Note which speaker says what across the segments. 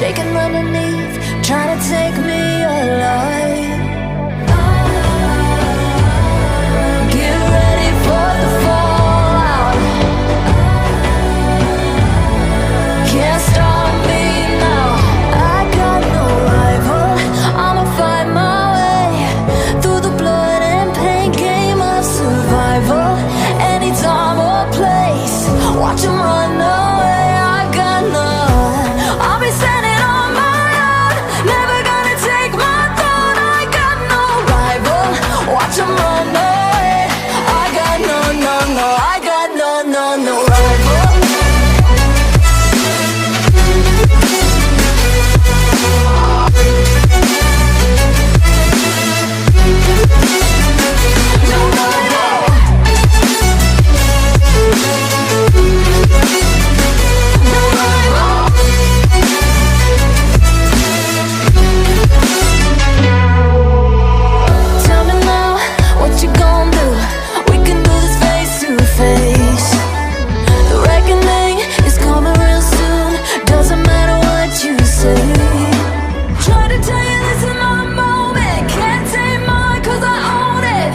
Speaker 1: shaking underneath, trying to take me alive. Get ready for the fallout. Can't stop me now. I got no rival. I'ma find my way through the blood and pain game of survival. Any time or place, watch 'em run away. I got none. I'll be standing on my own, never gonna take my throne. I got no rival. Watch 'em run away. I got no, no, no. I got no, no, no rival. Tell me now, what you gon' do? We can do this face to face. The reckoning is coming real soon. Doesn't matter what you say. Try to tell you this is my moment. Can't take mine 'cause I own it.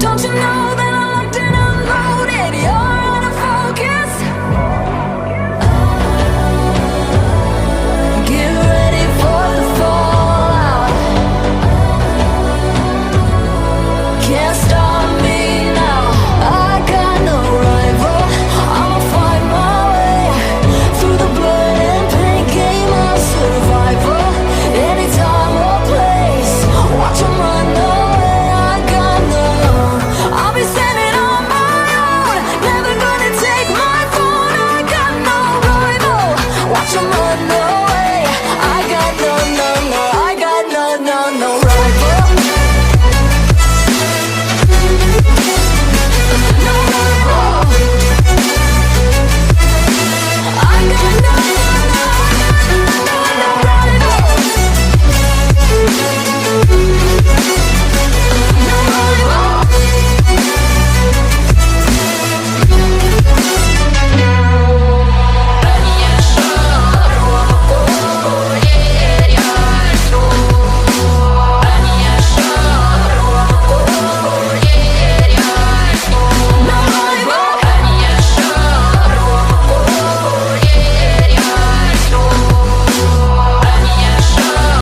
Speaker 1: Don't you know